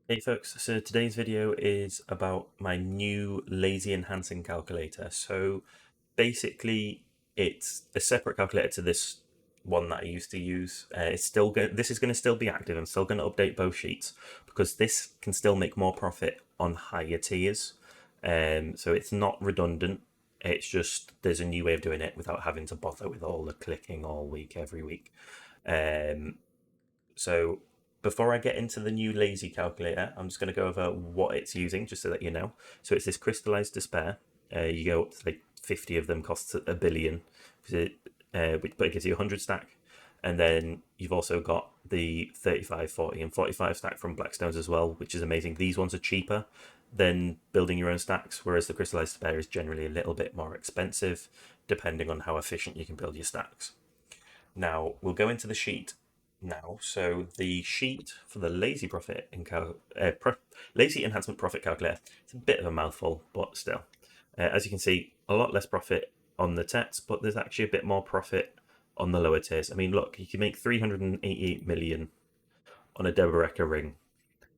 Hey folks, so today's video is about my new lazy enhancing calculator. So basically it's a separate calculator to this one that I used to use. This is going to still be active. I'm still going to update both sheets because this can still make more profit on higher tiers. So it's not redundant. It's just there's a new way of doing it without having to bother with all the clicking all week, every week. Um, so before I get into the new lazy calculator, I'm just going to go over what it's using, just so that you know. So it's this crystallized despair. You go up to like 50 of them, costs a billion, but it gives you a 100 stack. And then you've also got the 35, 40, and 45 stack from Blackstones as well, which is amazing. These ones are cheaper than building your own stacks, whereas the crystallized despair is generally a little bit more expensive, depending on how efficient you can build your stacks. Now we'll go into the sheet now. So the sheet for the lazy enhancement profit calculator. It's a bit of a mouthful, but still, as you can see, a lot less profit on the TETs, but there's actually a bit more profit on the lower tiers. I mean, look, you can make 388 million on a Deboreka ring.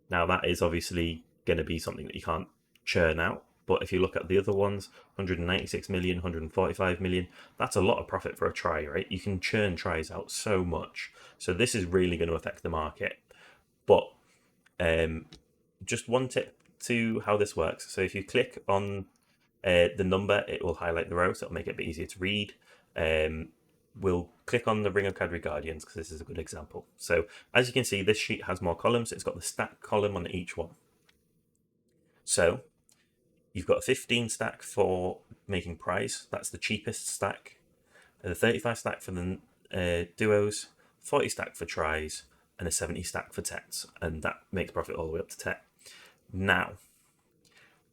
Now that is obviously going to be something that you can't churn out. But if you look at the other ones, 196 million, 145 million, that's a lot of profit for a try, right? You can churn tries out so much. So this is really going to affect the market. But um, just one tip to how this works. So if you click on the number, it will highlight the row, so it'll make it a bit easier to read. We'll click on the Ring of Cadre Guardians because this is a good example. So as you can see, this sheet has more columns. It's got the stack column on each one. So you've got a 15 stack for making prize. That's the cheapest stack. The 35 stack for the duos, 40 stack for tries, and a 70 stack for tets. And that makes profit all the way up to tet. Now,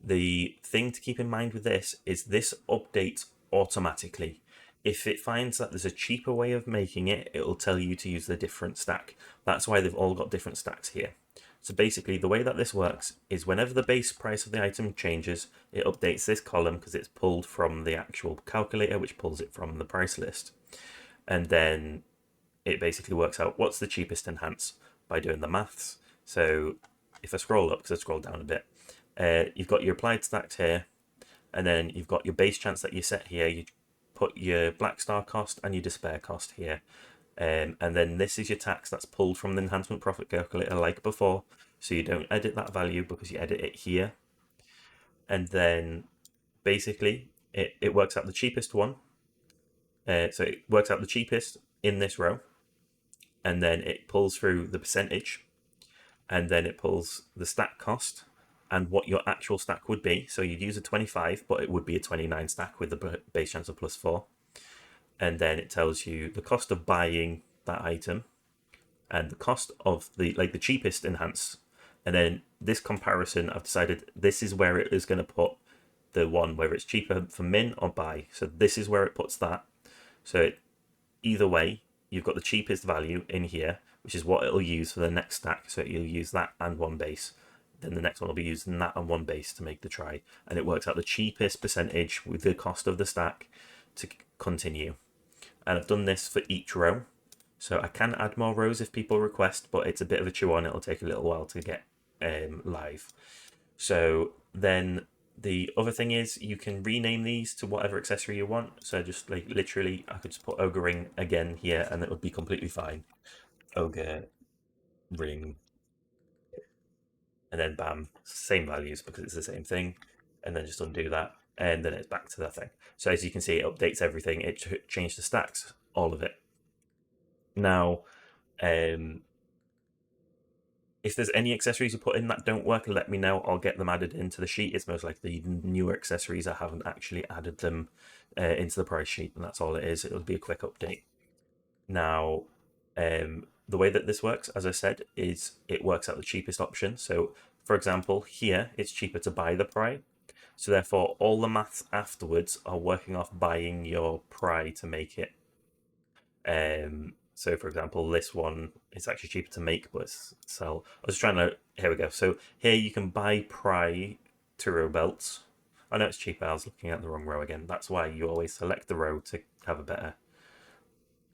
the thing to keep in mind with this is this updates automatically. If it finds that there's a cheaper way of making it, it'll tell you to use the different stack. That's why they've all got different stacks here. So basically, the way that this works is whenever the base price of the item changes, it updates this column because it's pulled from the actual calculator, which pulls it from the price list. And then it basically works out what's the cheapest enhance by doing the maths. So if I scroll up, because I scrolled down a bit, you've got your applied stacks here, and then you've got your base chance that you set here. You put your black star cost and your despair cost here. And then this is your tax that's pulled from the enhancement profit calculator like before. So you don't edit that value because you edit it here. And then basically it works out the cheapest one. So it works out the cheapest in this row. And then it pulls through the percentage. And then it pulls the stack cost and what your actual stack would be. So you'd use a 25, but it would be a 29 stack with the base chance of +4. And then it tells you the cost of buying that item and the cost of the cheapest enhance. And then this comparison, I've decided this is where it is going to put the one where it's cheaper for min or buy. So this is where it puts that. So either way, you've got the cheapest value in here, which is what it'll use for the next stack. So you'll use that and one base. Then the next one will be using that and one base to make the try. And it works out the cheapest percentage with the cost of the stack to continue. And I've done this for each row. So I can add more rows if people request, but it's a bit of a chew on. It'll take a little while to get live. So then the other thing is you can rename these to whatever accessory you want. So just like literally, I could just put ogre ring again here and it would be completely fine. Ogre ring, and then bam, same values because it's the same thing. And then just undo that, and then it's back to that thing. So as you can see, it updates everything. It changed the stacks, all of it. Now, um, if there's any accessories you put in that don't work, let me know. I'll get them added into the sheet. It's most likely newer accessories. I haven't actually added them into the price sheet, and that's all it is. It'll be a quick update. Now, the way that this works, as I said, is it works out the cheapest option. So, for example, here it's cheaper to buy the pry. So therefore, all the maths afterwards are working off buying your pry to make it. So for example, this one is actually cheaper to make, but sell. I was trying to. Here we go. So here you can buy pry to row belts. I know it's cheaper. I was looking at the wrong row again. That's why you always select the row to have a better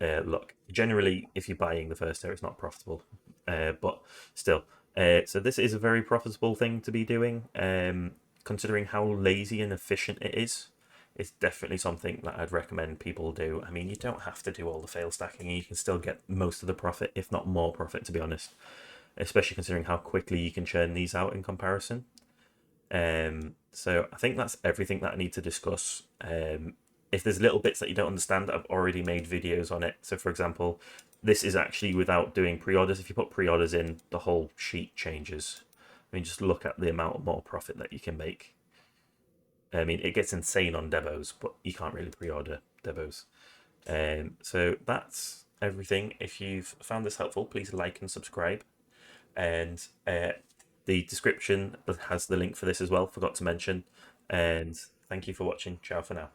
look. Generally, if you're buying the first tier, it's not profitable, but still. So this is a very profitable thing to be doing, considering how lazy and efficient it is. It's definitely something that I'd recommend people do. I mean, you don't have to do all the fail stacking. You can still get most of the profit, if not more profit, to be honest. Especially considering how quickly you can churn these out in comparison. So I think that's everything that I need to discuss. If there's little bits that you don't understand, I've already made videos on it. So for example, this is actually without doing pre-orders. If you put pre-orders in, the whole sheet changes. I mean, just look at the amount of more profit that you can make. I mean, it gets insane on Devos, but you can't really pre-order Devos. So that's everything. If you've found this helpful, please like and subscribe. And the description has the link for this as well, forgot to mention. And thank you for watching. Ciao for now.